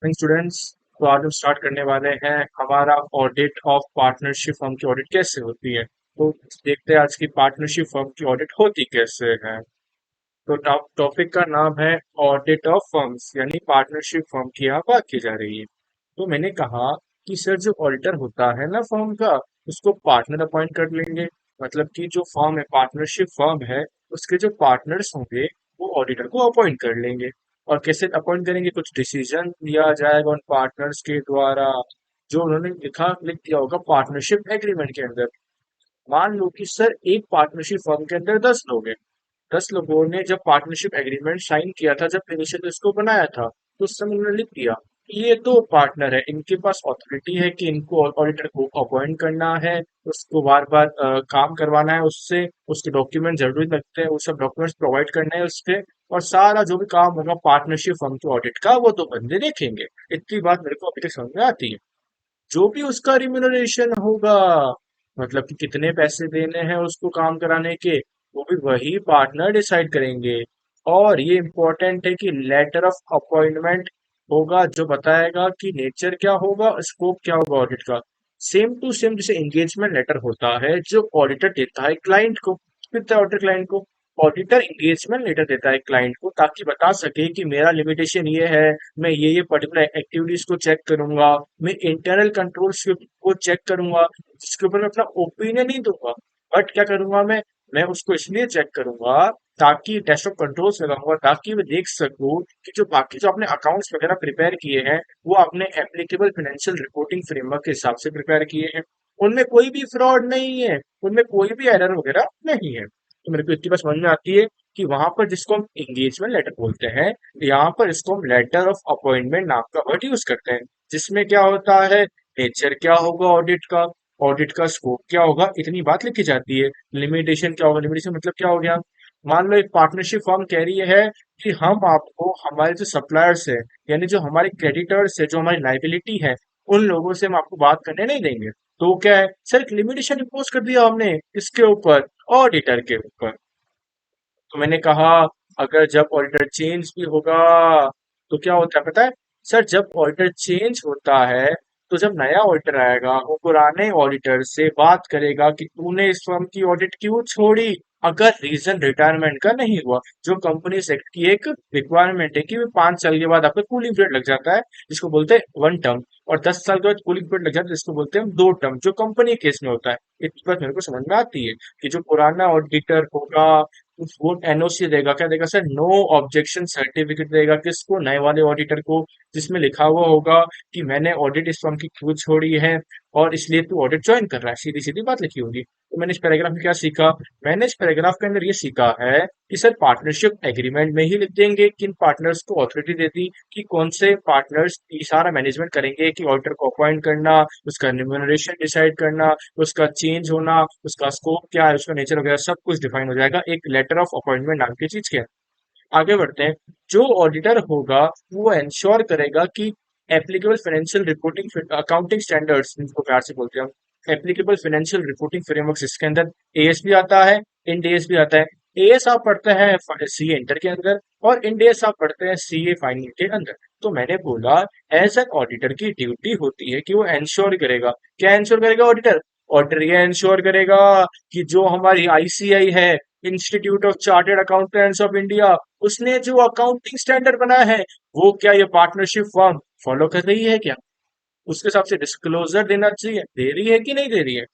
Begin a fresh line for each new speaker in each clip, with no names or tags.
Students. तो आज हम स्टार्ट करने वाले हैं हमारा ऑडिट ऑफ पार्टनरशिप फर्म की ऑडिट कैसे होती है। तो देखते हैं आज की पार्टनरशिप फर्म की ऑडिट होती कैसे है। तो टॉपिक का नाम है ऑडिट ऑफ फर्म्स, यानी पार्टनरशिप फर्म की यहाँ बात की जा रही है। तो मैंने कहा कि सर जो ऑडिटर होता है ना फर्म का, उसको पार्टनर अपॉइंट कर लेंगे। मतलब कि जो फर्म है, पार्टनरशिप फर्म है, उसके जो पार्टनर्स होंगे वो ऑडिटर को अपॉइंट कर लेंगे। और कैसे अपॉइंट करेंगे, कुछ डिसीजन लिया जाएगा उन पार्टनर्स के द्वारा जो उन्होंने लिख दिया होगा पार्टनरशिप एग्रीमेंट के अंदर। मान लो कि सर एक पार्टनरशिप फर्म के अंदर 10 लोग हैं। 10 लोगों ने जब पार्टनरशिप एग्रीमेंट साइन किया था, जब इनिशियल इसको बनाया था, तो उस समय उन्होंने लिख दिया कि ये दो पार्टनर है, इनके पास अथॉरिटी है कि इनको ऑडिटर को अपॉइंट करना है, उसको बार बार काम करवाना है उससे, उसके डॉक्यूमेंट जरूरी लगते हैं, वो सब डॉक्यूमेंट्स प्रोवाइड करने हैं उसके। और सारा जो भी काम होगा पार्टनरशिप फर्म के ऑडिट का, वो दो बंदे देखेंगे। इतनी बात मेरे को अभी तक समझ में आती है। जो भी उसका रिम्यूनरेशन होगा, मतलब कि कितने पैसे देने हैं उसको काम कराने के, वो भी वही पार्टनर डिसाइड करेंगे। और ये इम्पोर्टेंट है कि लेटर ऑफ अपॉइंटमेंट होगा जो बताएगा कि नेचर क्या होगा, स्कोप क्या होगा ऑडिट का। सेम टू सेम जैसे एंगेजमेंट लेटर होता है जो ऑडिटर देता है क्लाइंट को, देता है ऑडिटर क्लाइंट को। ऑडिटर एंगेजमेंट लेटर देता है क्लाइंट को ताकि बता सके कि मेरा लिमिटेशन ये है, मैं ये पर्टिकुलर एक्टिविटीज को चेक करूंगा, मैं इंटरनल कंट्रोल्स को चेक करूंगा, जिसके ऊपर मैं अपना ओपिनियन नहीं दूंगा। बट क्या करूंगा मैं उसको इसलिए चेक करूंगा ताकि टेस्ट ऑफ कंट्रोल्स लगाऊंगा, ताकि मैं देख सकूं कि जो बाकी जो आपने अकाउंट्स वगैरह प्रिपेयर किए हैं, वो आपने एप्लीकेबल फाइनेंशियल रिपोर्टिंग फ्रेमवर्क के हिसाब से प्रिपेयर किए हैं। उनमें कोई भी फ्रॉड नहीं है, उनमें कोई भी एरर वगैरह नहीं है। तो मेरे को इतनी बात समझ में आती है कि वहां पर जिसको हम एंगेजमेंट लेटर बोलते हैं, यहाँ पर इसको हम लेटर ऑफ अपॉइंटमेंट नाम का वर्ड यूज करते हैं। जिसमें क्या होता है, नेचर क्या होगा ऑडिट का, ऑडिट का स्कोप क्या होगा, इतनी बात लिखी जाती है। लिमिटेशन क्या होगा, लिमिटेशन मतलब क्या हो गया। मान लो एक पार्टनरशिप फर्म कह रही है कि हम आपको हमारे जो सप्लायर्स है, यानी जो हमारे क्रेडिटर्स है, जो हमारी लाइबिलिटी है, उन लोगों से हम आपको बात करने नहीं देंगे। तो क्या है सर, एक लिमिटेशन इम्पोज कर दिया हमने इसके ऊपर, ऑडिटर के ऊपर। तो मैंने कहा अगर जब ऑडिटर चेंज भी होगा तो क्या होता है पता है सर, जब ऑडिटर चेंज होता है तो जब नया ऑडिटर आएगा वो पुराने ऑडिटर से बात करेगा कि तूने इस फर्म की ऑडिट क्यों छोड़ी। अगर रीजन रिटायरमेंट का नहीं हुआ, जो कंपनी एक्ट की एक रिक्वायरमेंट है कि 5 साल के बाद आपका कूलिंग पीरियड लग जाता है, जिसको बोलते हैं 1 टर्म, और 10 साल के बाद कूलिंग पीरियड लग जाता है जिसको बोलते हैं 2 टर्म, जो कंपनी केस में होता है। इस बात मेरे को समझ में आती है कि जो पुराना ऑडिटर होगा वो एनओसी देगा, क्या देगा सर, नो ऑब्जेक्शन सर्टिफिकेट देगा किसको, नए वाले ऑडिटर को, जिसमें लिखा हुआ होगा कि मैंने ऑडिट इस फर्म की क्यों छोड़ी है और इसलिए तू ऑडिट ज्वाइन कर रहा है। सीधी सीधी बात लिखी होगी। तो मैंने इस पैराग्राफ में क्या सीखा, मैंने इस पैराग्राफ के अंदर ये सीखा है कि सर पार्टनरशिप एग्रीमेंट में ही लिख देंगे किन पार्टनर्स को अथॉरिटी देती कि कौन से पार्टनर्स ये सारा मैनेजमेंट करेंगे, कि ऑडिटर को अपॉइंट करना, उसका रिम्यूनरेशन डिसाइड करना, उसका चेंज होना, उसका स्कोप क्या है, उसका नेचर वगैरह सब कुछ डिफाइन हो जाएगा एक लेटर ऑफ अपॉइंटमेंट नाम की चीज के। आगे बढ़ते हैं। जो ऑडिटर होगा वो इंश्योर करेगा कि applicable financial reporting accounting standards, जिनको प्यार से बोलते हैं हम, एप्लीकेबल फाइनेंशियल रिपोर्टिंग फ्रेमवर्क, इसके अंदर एएस भी आता है, इंड एएस भी आता है। एएस आप पढ़ते हैं सीए इंटर के अंदर, और इंड एएस आप पढ़ते हैं सीए फाइनल के अंदर। तो मैंने बोला एज एन ऑडिटर की ड्यूटी होती है कि वो इंश्योर करेगा, क्या इंश्योर करेगा ऑडिटर, ऑडिटर ये इंश्योर करेगा कि जो हमारी आईसीआई है, institute of chartered accountants of India, उसने जो अकाउंटिंग स्टैंडर्ड बनाया है वो क्या ये पार्टनरशिप फर्म फॉलो कर रही है क्या, उसके हिसाब से डिस्क्लोजर देना चाहिए, दे रही है कि नहीं दे रही है,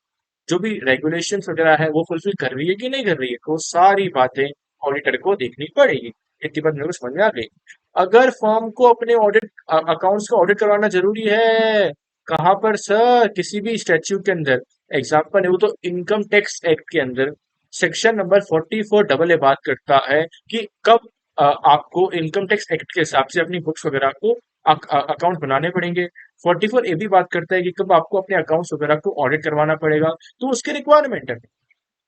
जो भी रेगुलेशंस वगैरह है वो फुलफिल कर रही है कि नहीं कर रही है, तो सारी बातें ऑडिटर को देखनी पड़ेगी। इतनी बात मेरे को समझ में आ गई। अगर फर्म को अपने ऑडिट अकाउंट्स का ऑडिट करवाना जरूरी है, कहाँ पर सर, किसी भी स्टैच्यूट के अंदर। एग्जाम्पल है वो तो इनकम टैक्स एक्ट के अंदर सेक्शन नंबर 44 बात करता है कि कब आपको इनकम टैक्स एक्ट के हिसाब से अपनी बुक्स वगैरह को अकाउंट बनाने पड़ेंगे। 44 भी बात करता है कि कब आपको अपने अकाउंट्स वगैरह को ऑडिट करवाना पड़ेगा। तो उसके रिक्वायरमेंट है।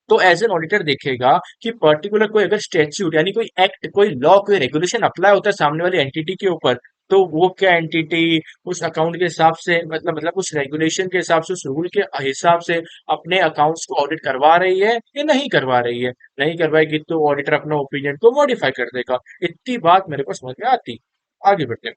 तो एज एन ऑडिटर देखेगा कि पर्टिकुलर कोई अगर स्टेच्यूट यानी कोई एक्ट, कोई लॉ, कोई रेगुलेशन अप्लाई होता है सामने वाली एंटिटी के ऊपर, तो वो क्या एंटिटी उस अकाउंट के हिसाब से, मतलब उस रेगुलेशन के हिसाब से, उस रूल के हिसाब से अपने अकाउंट्स को ऑडिट करवा रही है या नहीं करवा रही है। नहीं करवाएगी तो ऑडिटर अपना ओपिनियन को मॉडिफाई कर देगा। इतनी बात मेरे को समझ में आती। आगे बढ़ते हैं।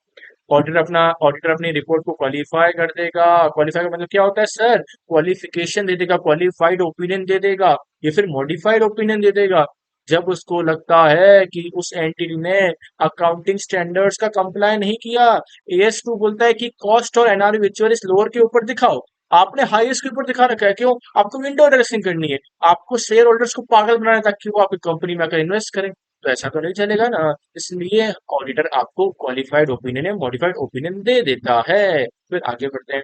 ऑडिटर अपनी रिपोर्ट को क्वालिफाई कर देगा। क्वालिफाई का मतलब क्या होता है सर? क्वालिफिकेशन दे देगा, क्वालिफाइड ओपिनियन दे देगा, या फिर मॉडिफाइड ओपिनियन दे देगा। जब उसको लगता है कि उस एंटिटी ने अकाउंटिंग स्टैंडर्ड्स का कंप्लाई नहीं किया, AS2 बोलता है कि कॉस्ट और एनआर विचुअल इस लोअर के ऊपर दिखाओ। आपने हाईएस्ट के ऊपर दिखा रखा है, क्यों? आपको विंडो ड्रेसिंग करनी है, आपको शेयर होल्डर्स को पागल बनाना है ताकि वो आपकी कंपनी में आकर इन्वेस्ट करें। तो ऐसा तो नहीं चलेगा ना। इसलिए ऑडिटर आपको क्वालिफाइड ओपिनियन या मॉडिफाइड ओपिनियन दे देता है। फिर आगे बढ़ते हैं।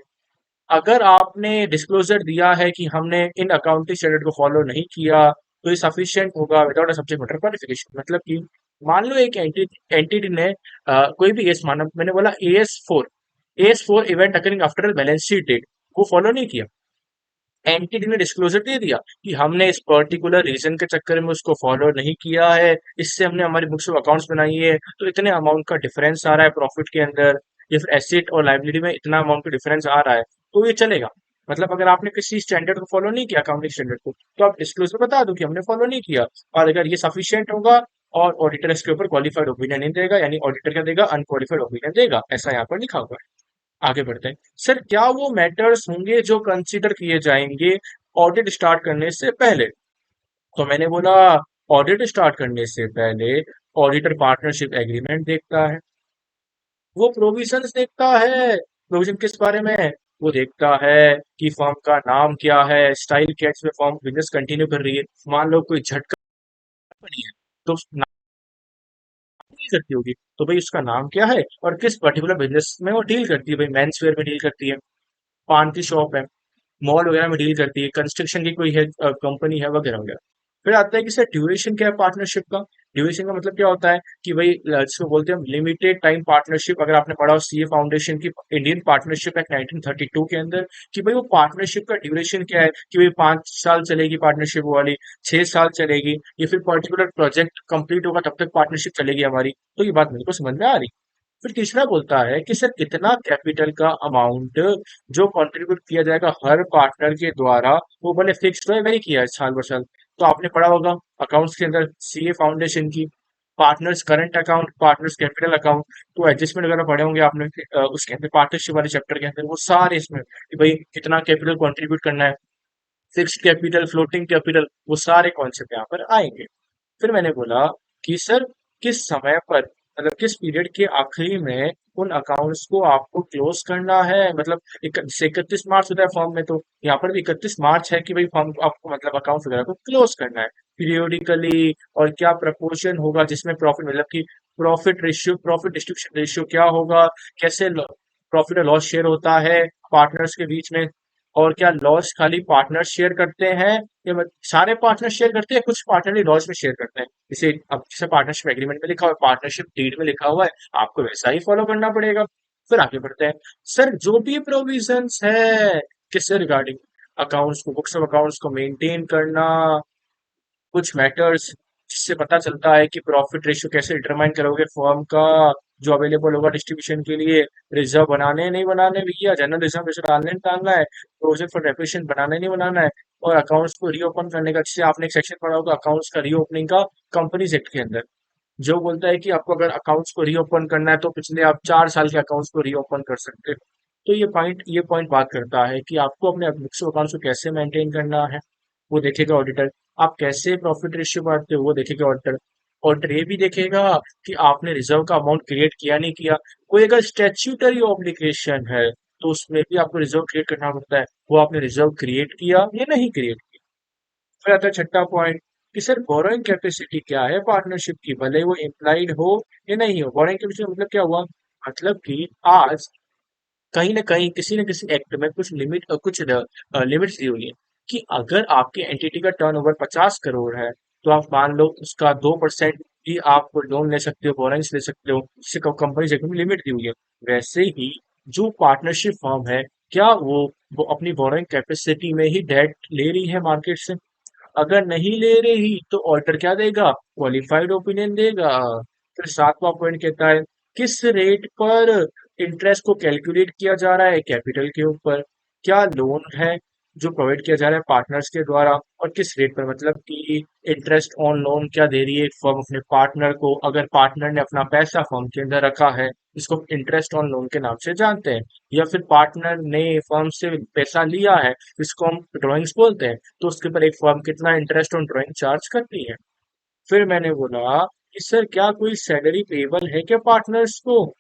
अगर आपने डिस्क्लोजर दिया है कि हमने इन अकाउंटिंग स्टैंडर्ड को फॉलो नहीं किया, तो ये सफिशिएंट होगा without a subject matter qualification. मतलब कि मान लो एक एंटिटी ने कोई भी एस माना, मैंने बोला AS4 event occurring after balance sheet date, वो फॉलो नहीं किया। एंटिटी ने डिस्क्लोजर दे दिया कि हमने इस पर्टिकुलर रीजन के चक्कर में उसको फॉलो नहीं किया है, इससे हमने हमारी बुक्स ऑफ अकाउंट्स बनाई है, तो इतने अमाउंट का डिफरेंस आ रहा है प्रॉफिट के अंदर, या फिर एसेट और लाइबिलिटी में इतना अमाउंट का डिफरेंस आ रहा है, तो ये चलेगा। मतलब अगर आपने किसी स्टैंडर्ड को फॉलो नहीं किया, अकाउंटिंग स्टैंडर्ड को, तो आप डिस्क्लोजर बता दो कि हमने फॉलो नहीं किया, और अगर ये सफिशियंट होगा और ऑडिटर इसके ऊपर क्वालिफाइड ओपिनियन नहीं देगा, यानी ऑडिटर क्या देगा? अनक्वालिफाइड ओपिनियन देगा। ऐसा यहाँ पर लिखा हुआ है। आगे बढ़ते हैं। सर क्या वो मैटर्स होंगे जो कंसीडर किए जाएंगे ऑडिट स्टार्ट करने से पहले? तो मैंने बोला ऑडिट स्टार्ट करने से पहले ऑडिटर पार्टनरशिप एग्रीमेंट देखता है, वो प्रोविजंस देखता है। प्रोविजन किस बारे में? वो देखता है कि फर्म का नाम क्या है, स्टाइल क्या है, इसमें फर्म बिजनेस कंटिन्यू कर रही है। मान लो कोई झटका बनी है, तो नाम नहीं करती होगी, तो भाई उसका नाम क्या है और किस पर्टिकुलर बिजनेस में वो डील करती है। भाई मेंस वेयर में डील करती है, पान की शॉप है, मॉल वगैरह में डील करती है, कंस्ट्रक्शन की कोई है कंपनी है, वगैरह वगैरह। फिर आता है कि सर ड्यूरेशन क्या है पार्टनरशिप का? ड्यूरेशन का मतलब क्या होता है कि भाई जिसको बोलते हैं हम लिमिटेड टाइम पार्टनरशिप। अगर आपने पढ़ा हो सीए फाउंडेशन की इंडियन पार्टनरशिप एक्ट 1932 के अंदर, कि भाई वो पार्टनरशिप का ड्यूरेशन क्या है, कि भाई 5 साल चलेगी पार्टनरशिप वाली, 6 साल चलेगी, या फिर पर्टिकुलर प्रोजेक्ट कंप्लीट होगा तब तक पार्टनरशिप चलेगी हमारी। तो ये बात मेरे को समझ में आ रही। फिर तीसरा बोलता है कि सर कितना कैपिटल का अमाउंट जो कंट्रीब्यूट किया जाएगा हर पार्टनर के द्वारा, वो भले फिक्स्ड हो या वेरी किया है साल बर साल। तो आपने पढ़ा होगा अकाउंट्स के अंदर सीए फाउंडेशन की partners current account, partners capital account, तो एडजस्टमेंट वगैरह पढ़े होंगे आपने उसके अंदर पार्टनरशिप वाले चैप्टर के अंदर, वो सारे इसमें कि भाई कितना कैपिटल कंट्रीब्यूट करना है, फिक्स्ड कैपिटल, फ्लोटिंग कैपिटल, वो सारे कॉन्सेप्ट यहाँ पर आएंगे। फिर मैंने बोला कि सर किस समय पर, मतलब किस पीरियड के आखिरी में उन अकाउंट्स को आपको क्लोज करना है। मतलब 31 मार्च होता है फॉर्म में, तो यहाँ पर भी 31 मार्च है कि भाई फॉर्म आपको मतलब अकाउंट वगैरह को क्लोज करना है पीरियोडिकली। और क्या प्रपोर्शन होगा जिसमें प्रॉफिट, मतलब कि profit ratio, profit distribution ratio क्या होगा, कैसे प्रॉफिट और लॉस शेयर होता है पार्टनर्स के बीच में, और क्या लॉस खाली पार्टनर शेयर करते हैं या सारे पार्टनर शेयर करते हैं, कुछ पार्टनर ही लॉस में शेयर करते हैं। जैसे अब जैसे पार्टनरशिप एग्रीमेंट में लिखा हुआ है, पार्टनरशिप डीड में लिखा हुआ है, आपको वैसा ही फॉलो करना पड़ेगा। फिर आगे बढ़ते हैं। सर जो भी प्रोविजंस है किससे रिगार्डिंग अकाउंट्स को, बुक्स ऑफ अकाउंट्स को मेंटेन करना, कुछ मैटर्स जिससे पता चलता है कि प्रॉफिट रेशियो कैसे डिटरमाइन करोगे फर्म का, जो अवेलेबल होगा डिस्ट्रीब्यूशन के लिए, रिजर्व बनाने नहीं बनाने भैया, जनरल रिजर्व रेशियो डालने नहीं डालना है, प्रोविजन फॉर डेप्रिसिएशन बनाने नहीं बनाना है, और अकाउंट्स को रीओपन करने का, जिससे आपने एक सेक्शन पढ़ा होगा अकाउंट्स का रीओपनिंग का कंपनीज एक्ट के अंदर, जो बोलता है कि आपको अगर अकाउंट्स को रीओपन करना है तो पिछले आप 4 साल के अकाउंट्स को रीओपन कर सकते हो। तो ये पॉइंट बात करता है कि आपको अपने बुक्स ऑफ अकाउंट्स को कैसे मेंटेन करना है, वो देखेगा ऑडिटर। आप कैसे प्रॉफिट रेशियो बढ़ाते हो, वो देखेगा ऑडिटर। ऑडिटर ये भी देखेगा कि आपने रिजर्व का अमाउंट क्रिएट किया नहीं किया। कोई अगर स्टेच्यूटरी ऑब्लिगेशन है तो उसमें भी आपको रिजर्व क्रिएट करना पड़ता है, वो आपने रिजर्व क्रिएट किया या नहीं क्रिएट किया। फिर आता है छठा पॉइंट कि सर बोरोइंग कैपेसिटी क्या है पार्टनरशिप की, भले वो इम्प्लाइड हो या नहीं हो। बोरोइंग कैपेसिटी मतलब क्या हुआ? मतलब कि आज कहीं ना कहीं किसी न किसी एक्ट में कुछ लिमिट्स दी हुई है कि अगर आपके एंटिटी का टर्नओवर 50 करोड़ है, तो आप मान लो उसका 2% ही आप लोन ले सकते हो, बोरेंस ले सकते हो, जिससे कंपनी से लिमिट दी हुई है। वैसे ही जो पार्टनरशिप फर्म है, क्या वो अपनी बोरोइंग कैपेसिटी में ही डेट ले रही है मार्केट से? अगर नहीं ले रही तो ऑल्टर क्या देगा? क्वालिफाइड ओपिनियन देगा। फिर सातवां पॉइंट कहता है किस रेट पर इंटरेस्ट को कैलकुलेट किया जा रहा है कैपिटल के ऊपर, क्या लोन है, जो प्रोवाइड किया जा रहा है पार्टनर्स के द्वारा, और किस रेट पर, मतलब कि इंटरेस्ट ऑन लोन क्या दे रही है फर्म अपने पार्टनर को, अगर पार्टनर ने अपना पैसा फर्म के अंदर रखा है, इसको इंटरेस्ट ऑन लोन के नाम से जानते हैं। या फिर पार्टनर ने फर्म से पैसा लिया है, इसको हम ड्राइंग्स बोलते हैं, तो उसके ऊपर एक फर्म कितना इंटरेस्ट ऑन ड्राइंग चार्ज करती है। फिर मैंने बोला कि सर क्या कोई सैलरी पेबल है क्या पार्टनर्स को,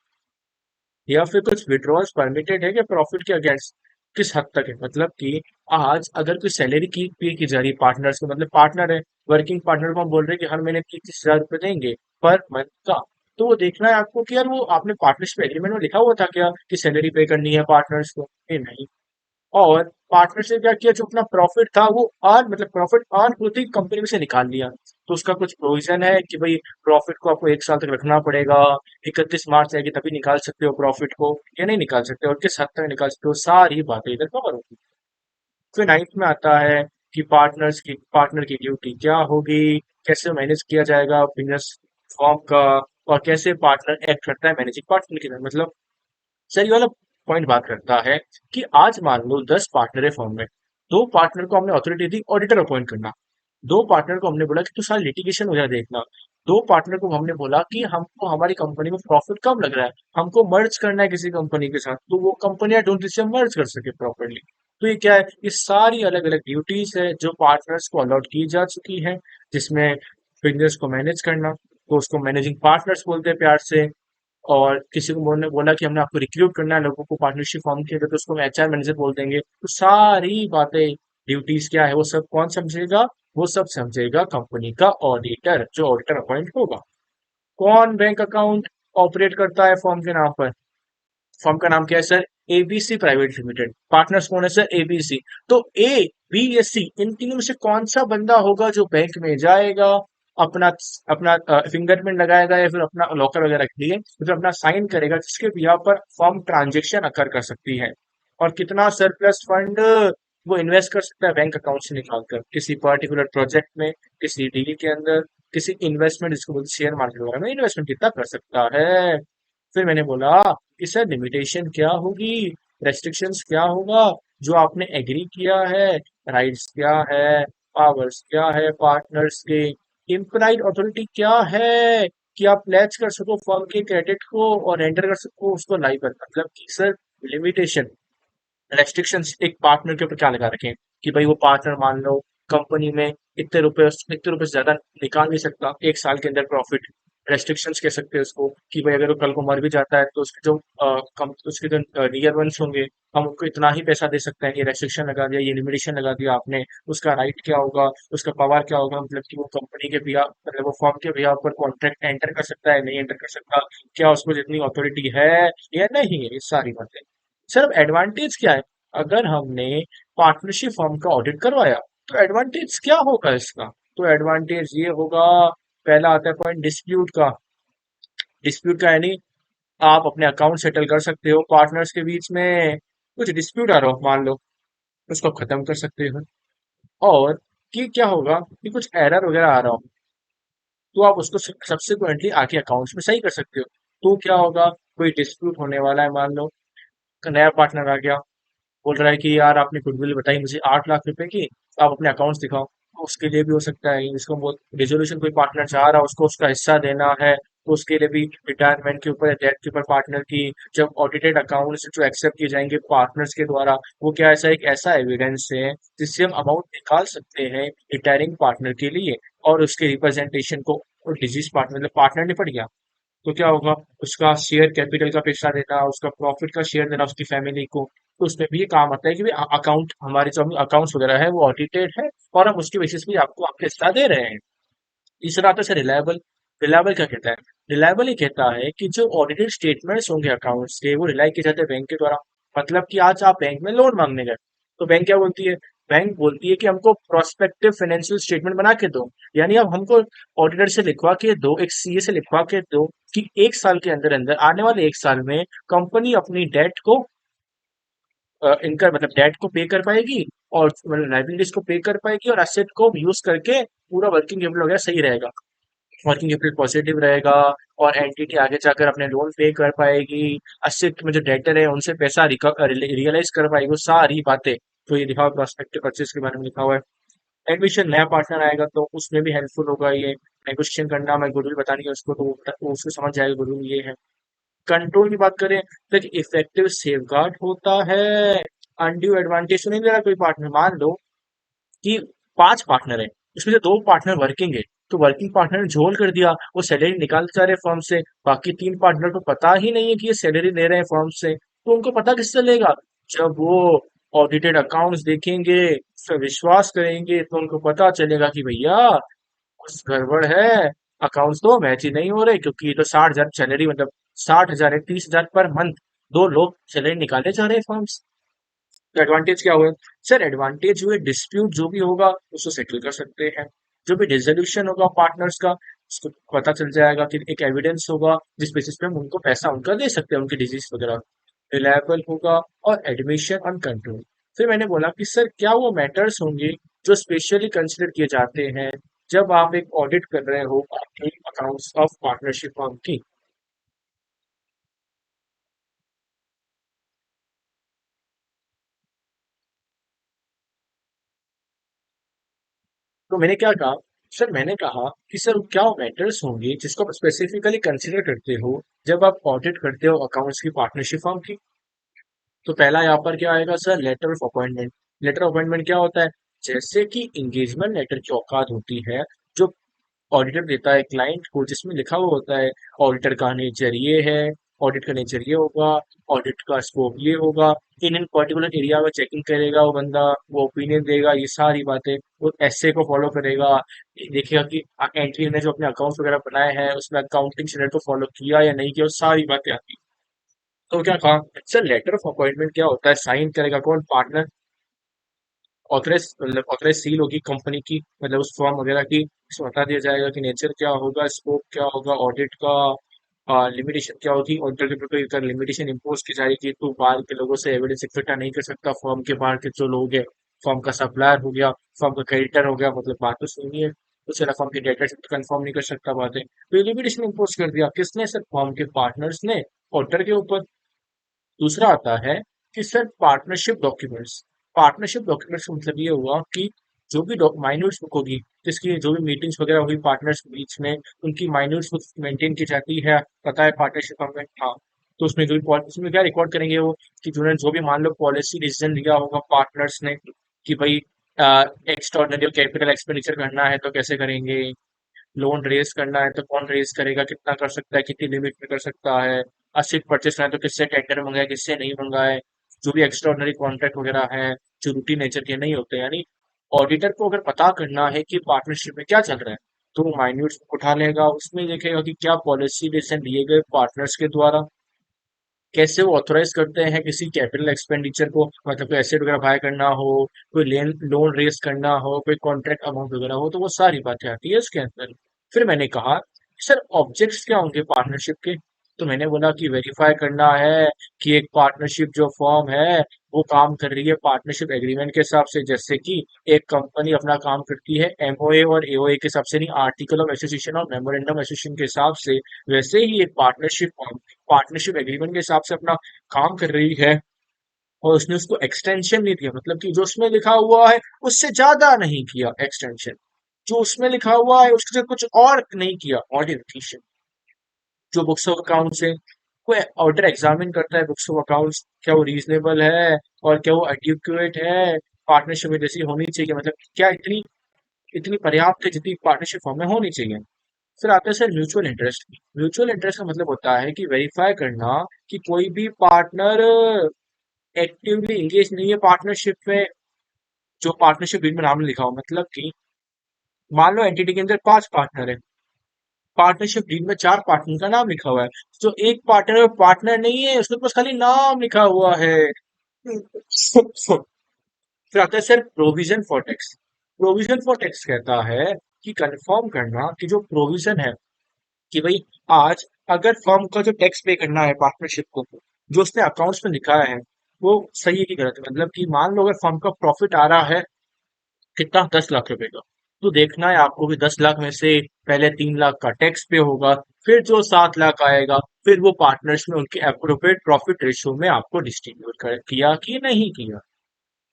या फिर कुछ विड्रॉल्स परमिटेड है क्या प्रॉफिट के अगेंस्ट, किस हद तक है, मतलब कि आज अगर कोई सैलरी की पे की जा रही है पार्टनर्स को, मतलब पार्टनर है, वर्किंग पार्टनर को हम बोल रहे हैं कि हर महीने 30,000 रुपए देंगे पर मंथ का, तो वो देखना है आपको कि यार वो आपने पार्टनरशिप एग्रीमेंट में लिखा हुआ था क्या कि सैलरी पे करनी है पार्टनर्स को, ये नहीं। और पार्टनर से क्या किया, जो अपना प्रॉफिट था वो अर्न, मतलब प्रॉफिट अर्न होते ही कंपनी में से निकाल लिया, तो उसका कुछ प्रोविजन है कि भाई प्रॉफिट को आपको 1 साल तक रखना पड़ेगा, 31 मार्च आएगी तभी निकाल सकते हो प्रॉफिट को, या नहीं निकाल सकते, और किस हद तक निकाल सकते हो, सारी बातें इधर कवर होगी। फिर नाइन्थ में आता है कि पार्टनर की ड्यूटी क्या होगी, कैसे मैनेज किया जाएगा बिजनेस फॉर्म का, और कैसे पार्टनर एक्ट करता है मैनेजिंग पार्टनर की तरह, मतलब सर ये वाला पॉइंट बात करता है कि आज मान लो 10 पार्टनर है फर्म में, दो पार्टनर को हमने अथॉरिटी दी ऑडिटर अपॉइंट करना, दो पार्टनर को हमने बोला कि तू सारा लिटिगेशन वगैरह देखना, दो पार्टनर को हमने बोला कि हमको हमारी कंपनी में प्रॉफिट कम लग रहा है, हमको मर्ज करना है किसी कंपनी के साथ, तो वो कंपनियां ढूंढ जिससे मर्ज कर सके प्रॉपरली। तो ये क्या है, ये सारी अलग अलग ड्यूटीज है जो पार्टनर्स को अलॉट की जा चुकी है, जिसमें बिजनेस को मैनेज करना, तो उसको मैनेजिंग पार्टनर्स बोलते हैं प्यार से। और किसी को बोलने बोला कि हमने आपको रिक्रूट करना है लोगों को पार्टनरशिप फॉर्म के लिए, तो उसको हम एचआर मैनेजर बोल देंगे, तो सारी बातें, ड्यूटीज क्या है वो सब कौन समझेगा, वो सब समझेगा कंपनी का ऑडिटर, जो ऑडिटर अपॉइंट होगा। कौन बैंक अकाउंट ऑपरेट करता है फॉर्म के नाम पर, फर्म का नाम क्या है sir, ABC private limited, partners कौन है सर, एबीसी। तो ए बी या सी, इन तीनों में से कौन सा बंदा होगा जो बैंक में जाएगा, अपना अपना फिंगरप्रिंट लगाएगा, या फिर अपना लॉकर वगैरह रख लिए, या फिर अपना साइन करेगा, जिसके बिहार पर फर्म ट्रांजेक्शन अकर कर सकती है, और कितना सरप्लस फंड वो इन्वेस्ट कर सकता है बैंक अकाउंट से निकालकर किसी पर्टिकुलर प्रोजेक्ट में, किसी डील के अंदर, किसी इन्वेस्टमेंट, जिसको बोलते शेयर मार्केट वगैरह में इन्वेस्टमेंट कितना कर सकता है। फिर मैंने बोला कि सर लिमिटेशन क्या होगी, रेस्ट्रिक्शंस क्या होगा, जो आपने एग्री किया है, राइट्स क्या है, पावर्स क्या है पार्टनर्स के, इम्प्लाइड अथॉरिटी क्या है कि आप प्लेज कर सको फर्म के क्रेडिट को और एंटर कर सको उसको लाइव पर, मतलब कि सर लिमिटेशन, रेस्ट्रिक्शंस एक पार्टनर के ऊपर क्या लगा रखे हैं कि भाई वो पार्टनर मान लो कंपनी में इतने रुपए से ज्यादा निकाल नहीं सकता 1 साल के अंदर प्रॉफिट, रेस्ट्रिक्शंस कह सकते हैं उसको कि भाई अगर वो कल को मर भी जाता है तो उसके जो उसके जो रियल वंस होंगे, हम उनको इतना ही पैसा दे सकते हैं, ये रेस्ट्रिक्शन लगा दिया, ये लिमिटेशन लगा दिया आपने, उसका राइट क्या होगा, उसका पावर क्या होगा, मतलब कि वो कंपनी के बिहा मतलब वो फर्म के बिहा पर कॉन्ट्रैक्ट एंटर कर सकता है नहीं एंटर कर सकता, क्या उसको जितनी अथॉरिटी है या नहीं है, ये सारी बातें। सर अब एडवांटेज क्या है, अगर हमने पार्टनरशिप फर्म का ऑडिट करवाया तो एडवांटेज क्या होगा इसका, तो एडवांटेज ये होगा, पहला आता है पॉइंट डिस्प्यूट का, डिस्प्यूट का यानी आप अपने अकाउंट सेटल कर सकते हो पार्टनर्स के बीच में, कुछ डिस्प्यूट आ रहा हो मान लो, उसको खत्म कर सकते हो। और कि क्या होगा कि कुछ एरर वगैरह आ रहा हो, तो आप उसको सब्सिक्वेंटली आके अकाउंट्स में सही कर सकते हो। तो क्या होगा, कोई डिस्प्यूट होने वाला है मान लो, नया पार्टनर आ गया, बोल रहा है कि यार आपने गुडविल बताई मुझे 8 लाख रुपए की, आप अपने अकाउंट्स दिखाओ, तो उसके लिए भी हो सकता है इसको बहुत रेजोल्यूशन, कोई पार्टनर चाह रहा है उसको उसका हिस्सा देना है, तो उसके लिए भी रिटायरमेंट के ऊपर, डेट के ऊपर पार्टनर की जब ऑडिटेड अकाउंट्स जो एक्सेप्ट किए जाएंगे पार्टनर्स के द्वारा, वो क्या ऐसा एक ऐसा एविडेंस है जिससे हम अमाउंट निकाल सकते हैं रिटायरिंग पार्टनर के लिए, और उसके रिप्रेजेंटेशन को, डिजीज पार्टनर मतलब पार्टनर निपट गया तो क्या होगा, उसका शेयर कैपिटल का पैसा देना, उसका प्रॉफिट का शेयर देना उसकी फैमिली को, तो उसमें भी ये काम आता है कि भाई अकाउंट, हमारे जो अकाउंट्स वगैरह है वो ऑडिटेड है, और हम उसके बेसिस पे आपको आपके हिस्सा दे रहे हैं। तीसरा आता है रिलायबल। रिलायबल क्या कहता है, रिलायबल ये कहता है कि जो ऑडिटेड स्टेटमेंट्स होंगे अकाउंट्स के वो रिलाई किए जाते हैं बैंक के द्वारा, मतलब कि आज आप बैंक में लोन मांगने गए, तो बैंक क्या बोलती है, बैंक बोलती है कि हमको प्रोस्पेक्टिव फाइनेंशियल स्टेटमेंट बना के दो, यानी अब हमको ऑडिटर से लिखवा के दो, एक सीए से लिखवा के दो कि 1 साल के अंदर अंदर, आने वाले 1 साल में कंपनी अपनी डेट को इनकर मतलब डेट को पे कर पाएगी, और मतलब लाइबिलिटीज को पे कर पाएगी, और एसेट को यूज करके पूरा वर्किंग कैपिटल वगैरह सही रहेगा, वर्किंग कैपिटल पॉजिटिव रहेगा, और एंटिटी आगे जाकर अपने लोन पे कर पाएगी, एसेट में जो डेटर है उनसे पैसा रियलाइज कर पाएगी, वो सारी बातें तो ये लिखा हुआ प्रोस्पेक्टिव परचेज के बारे में लिखा हुआ है। एडमिशन नया पार्टनर आएगा तो उसमें भी हेल्पफुल होगा ये। नेगोशिएशन करना, मैं गुडविल बतानी है उसको, तो वो उसको समझ जाएगा गुडविल ये है। कंट्रोल की बात करें तो एक इफेक्टिव सेफगार्ड होता है। अनड्यू एडवांटेज तो नहीं ले रहा कोई पार्टनर। मान लो कि 5 पार्टनर है, उसमें से 2 पार्टनर वर्किंग है, तो वर्किंग पार्टनर ने झोल कर दिया, वो सैलरी निकालते जा रहे हैं फर्म से, बाकी 3 पार्टनर को पता ही नहीं है कि ये सैलरी ले रहे हैं फर्म से, तो उनको पता किससे चलेगा? जब वो ऑडिटेड अकाउंट्स देखेंगे, उस पर विश्वास करेंगे, तो उनको पता चलेगा कि भैया कुछ गड़बड़ है, अकाउंट्स तो मैच ही नहीं हो रहे, क्योंकि ये तो 60,000 सैलरी, मतलब 60,000 है, 30,000 पर मंथ, 2 लोग सैलरी निकाले जा रहे हैं फर्म। एडवांटेज क्या हुए? सर एडवांटेज हुए डिस्प्यूट जो भी होगा उसको सेटल कर सकते हैं। जो भी डिसोल्यूशन होगा पार्टनर्स का, उसको पता चल जाएगा कि एक एविडेंस होगा जिस बेसिस पे हम उनको पैसा उनका दे सकते हैं, उनकी डिजीज वगैरह। रिलायबल होगा और एडमिशन ऑन कंट्रोल। फिर मैंने बोला कि सर क्या वो मैटर्स होंगे जो स्पेशली कंसिडर किए जाते हैं जब आप एक ऑडिट कर रहे हो आपके अकाउंट्स ऑफ पार्टनरशिप फर्म की? तो मैंने क्या कहा? सर मैंने कहा कि सर क्या मैटर्स होंगे जिसको आप स्पेसिफिकली कंसिडर करते हो जब आप ऑडिट करते हो अकाउंट्स की पार्टनरशिप फर्म की? तो पहला यहाँ पर क्या आएगा sir? Letter of appointment. Letter of appointment क्या होता है? जैसे कि इंगेजमेंट लेटर की औकात होती है जो ऑडिटर देता है क्लाइंट को, जिसमें लिखा हुआ होता है ऑडिटर का नेचर ये है, ऑडिट का नेचर ये होगा, ऑडिट का स्कोप ये होगा, इन पर्टिकुलर एरिया में चेकिंग करेगा वो बंदा, वो ओपिनियन देगा, ये सारी बातें, वो एसए को फॉलो करेगा, ये देखेगा कि एंट्री ने जो अपने अकाउंट्स वगैरह बनाए हैं उसमें अकाउंटिंग स्टैंडर्ड को फॉलो किया या नहीं किया, वो सारी बातें आती हैं। तो क्या कहा? सर लेटर ऑफ अपॉइंटमेंट क्या होता है? साइन करेगा कौन? पार्टनर। ऑथराइज मतलब ऑथराइज सील होगी कंपनी की, मतलब उस फॉर्म वगैरह की, उसमें बता दिया जाएगा कि नेचर क्या होगा, स्कोप क्या होगा, ऑडिट का लिमिटेशन क्या होगी, ऑडिटर के ऊपर कोई लिमिटेशन इम्पोज की जाएगी तो बाहर के लोगों से एविडेंस इकट्ठा नहीं कर सकता, फॉर्म के बाहर के जो लोग हैं, फॉर्म का सप्लायर हो गया, फॉर्म का क्रेडिटर हो गया, मतलब बात तो सुनिए, उसके अलावा फॉर्म के डेटा कंफर्म नहीं कर सकता बातें, तो ये लिमिटेशन इम्पोज कर दिया किसने? सर फॉर्म के पार्टनर्स ने ऑडिटर के ऊपर। दूसरा आता है कि sir partnership documents. Partnership documents का मतलब ये हुआ कि जो भी माइन्यूट्स बुक होगी, जिसकी जो भी मीटिंग्स वगैरह होगी पार्टनर्स के बीच में, उनकी माइन्यूट्स बुक मेंटेन की जाती है, पता है पार्टनरशिप में। हाँ, तो उसमें जो भी उसमें क्या रिकॉर्ड करेंगे वो, कि जिन्होंने जो भी मान लो पॉलिसी डिसीजन लिया होगा पार्टनर्स ने कि भाई एक्स्ट्राऑर्डिनरी कैपिटल एक्सपेंडिचर करना है तो कैसे करेंगे, लोन रेज करना है तो कौन रेज करेगा, कितना कर सकता है, कितनी लिमिट में कर सकता है, असित परचेस करना है तो किससे टेंडर मंगाए, किससे नहीं मंगाए, जो भी एक्स्ट्राऑर्डिनरी कॉन्ट्रैक्ट वगैरह है जो रूटीन नेचर के नहीं होते, यानी ऑडिटर को अगर पता करना है कि पार्टनरशिप में क्या चल रहा है तो वो माइन्यूट उठा लेगा, उसमें देखेगा कि क्या पॉलिसी डिसीजन लिए गए पार्टनर्स के द्वारा, कैसे वो ऑथराइज करते हैं किसी कैपिटल एक्सपेंडिचर को, मतलब कोई एसेट वगैरह बाय करना हो, कोई लोन रेज करना हो, कोई कॉन्ट्रैक्ट अमाउंट वगैरह हो, तो वो सारी बातें आती है उसके अंदर। फिर मैंने कहा सर ऑब्जेक्ट्स क्या होंगे पार्टनरशिप के? तो मैंने बोला कि वेरीफाई करना है कि एक पार्टनरशिप जो फॉर्म है वो काम कर रही है पार्टनरशिप एग्रीमेंट के हिसाब से, जैसे कि एक कंपनी अपना काम करती है एमओए और एओए के हिसाब से, नहीं आर्टिकल ऑफ एसोसिएशन और मेमोरेंडम एसोसिएशन के हिसाब से, वैसे ही एक पार्टनरशिप एग्रीमेंट के हिसाब से अपना काम कर रही है। और उसने उसको एक्सटेंशन नहीं दिया, मतलब कि जो उसमें लिखा हुआ है उससे ज्यादा नहीं किया एक्सटेंशन, जो उसमें लिखा हुआ है उससे कुछ और नहीं किया मॉडिफिकेशन। जो बुक्स ऑफ अकाउंट्स है, कोई ऑडिटर एग्जामिन करता है बुक्स ऑफ अकाउंट्स, क्या वो रीजनेबल है और क्या वो एड्यूकेट है, पार्टनरशिप में जैसी होनी चाहिए, मतलब क्या इतनी इतनी पर्याप्त है जितनी पार्टनरशिप फॉर्म में होनी चाहिए। फिर आता है sir mutual interest. Mutual interest का मतलब होता है कि वेरीफाई करना कि कोई भी पार्टनर एक्टिवली इंगेज नहीं है पार्टनरशिप में, जो पार्टनरशिप डीड में नाम नहीं लिखा हो, मतलब कि मान लो एंटिटी के अंदर 5 पार्टनर है, पार्टनरशिप डीड में 4 पार्टनर का नाम लिखा हुआ है, जो एक पार्टनर पार्टनर नहीं है उसके पास खाली नाम लिखा हुआ है। फिर आता है sir provision for tax. Provision for tax कहता है कि कंफर्म करना कि जो प्रोविजन है कि भाई आज अगर फर्म का जो टैक्स पे करना है पार्टनरशिप को, जो उसने अकाउंट्स में लिखा है वो सही है कि गलत है, मतलब कि मान लो अगर फर्म का प्रॉफिट आ रहा है कितना, 10 लाख रुपए का, तो देखना है आपको कि 10 लाख में से पहले 3 लाख का टैक्स पे होगा, फिर जो 7 लाख आएगा फिर वो पार्टनर्स में उनके एप्रोप्रिएट प्रॉफिट रेशियो में आपको डिस्ट्रीब्यूट कर किया कि नहीं किया।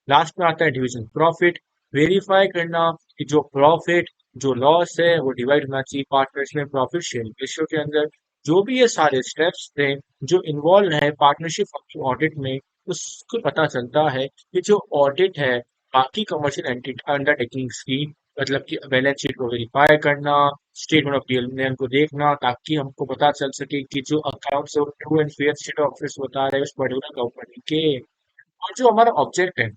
लास्ट में आता है डिवीजन प्रॉफिट, वेरीफाई करना कि जो प्रॉफिट जो लॉस है वो डिवाइड होना चाहिए पार्टनर्स में प्रॉफिट शेयरिंग रेशियो के अंदर। जो भी ये सारे स्टेप्स थे जो इन्वॉल्व है पार्टनरशिप ऑडिट में, उसको पता चलता है कि जो ऑडिट है बाकी कमर्शियल अंडरटेकिंग्स की, मतलब कि बैलेंस शीट को वेरीफाई करना, स्टेटमेंट ऑफ पीएल को देखना, ताकि हमको पता चल सके कि जो accounts true and fair state of affairs बता रहे हैं उस पर्टिकुलर कंपनी के। और जो हमारा ऑब्जेक्ट है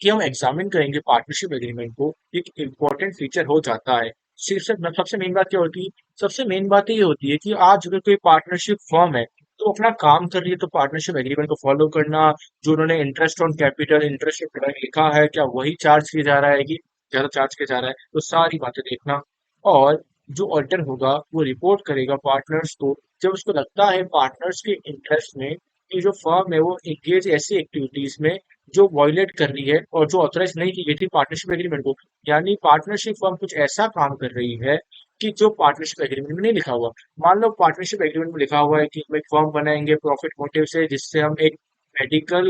कि हम एग्जामिन करेंगे पार्टनरशिप एग्रीमेंट को, एक इम्पोर्टेंट फीचर हो जाता है। सबसे मेन बात क्या होती है? सबसे मेन बात ये होती है कि आज अगर कोई पार्टनरशिप फर्म है तो अपना काम कर रही है, तो पार्टनरशिप एग्रीमेंट को फॉलो करना, जो उन्होंने इंटरेस्ट ऑन कैपिटल, इंटरेस्ट लिखा है क्या वही चार्ज किया जा रहा है कि ज्यादा चार्ज किया जा रहा है, तो सारी बातें देखना। और जो ऑडिटर होगा वो रिपोर्ट करेगा पार्टनर्स को जब उसको लगता है पार्टनर्स के इंटरेस्ट में कि जो फर्म है वो एंगेज ऐसी एक्टिविटीज में जो वॉयलेट कर रही है और जो ऑथराइज नहीं की गई थी पार्टनरशिप एग्रीमेंट को। यानी पार्टनरशिप फर्म कुछ ऐसा काम कर रही है कि जो पार्टनरशिप एग्रीमेंट में नहीं लिखा हुआ। मान लो पार्टनरशिप एग्रीमेंट में लिखा हुआ है कि हम एक फर्म बनाएंगे प्रॉफिट मोटिव से, जिससे हम एक मेडिकल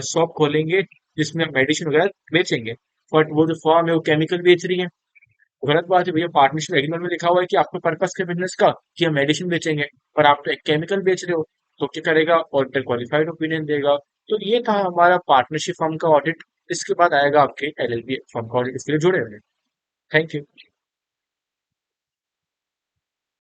शॉप खोलेंगे जिसमें हम मेडिसिन वगैरह बेचेंगे, बट वो जो फर्म है वो केमिकल बेच रही है। गलत बात है भैया, पार्टनरशिप एग्रीमेंट में लिखा हुआ है कि आपका पर्पस क्या बिजनेस का, कि हम मेडिसिन बेचेंगे, पर आप तो एक केमिकल बेच रहे हो। तो क्या करेगा? ऑडिटर क्वालिफाइड ओपिनियन देगा। तो ये था हमारा पार्टनरशिप फर्म का ऑडिट। इसके बाद आएगा आपके एलएलपी फर्म का ऑडिट, इसके लिए जुड़े हुए। Thank you.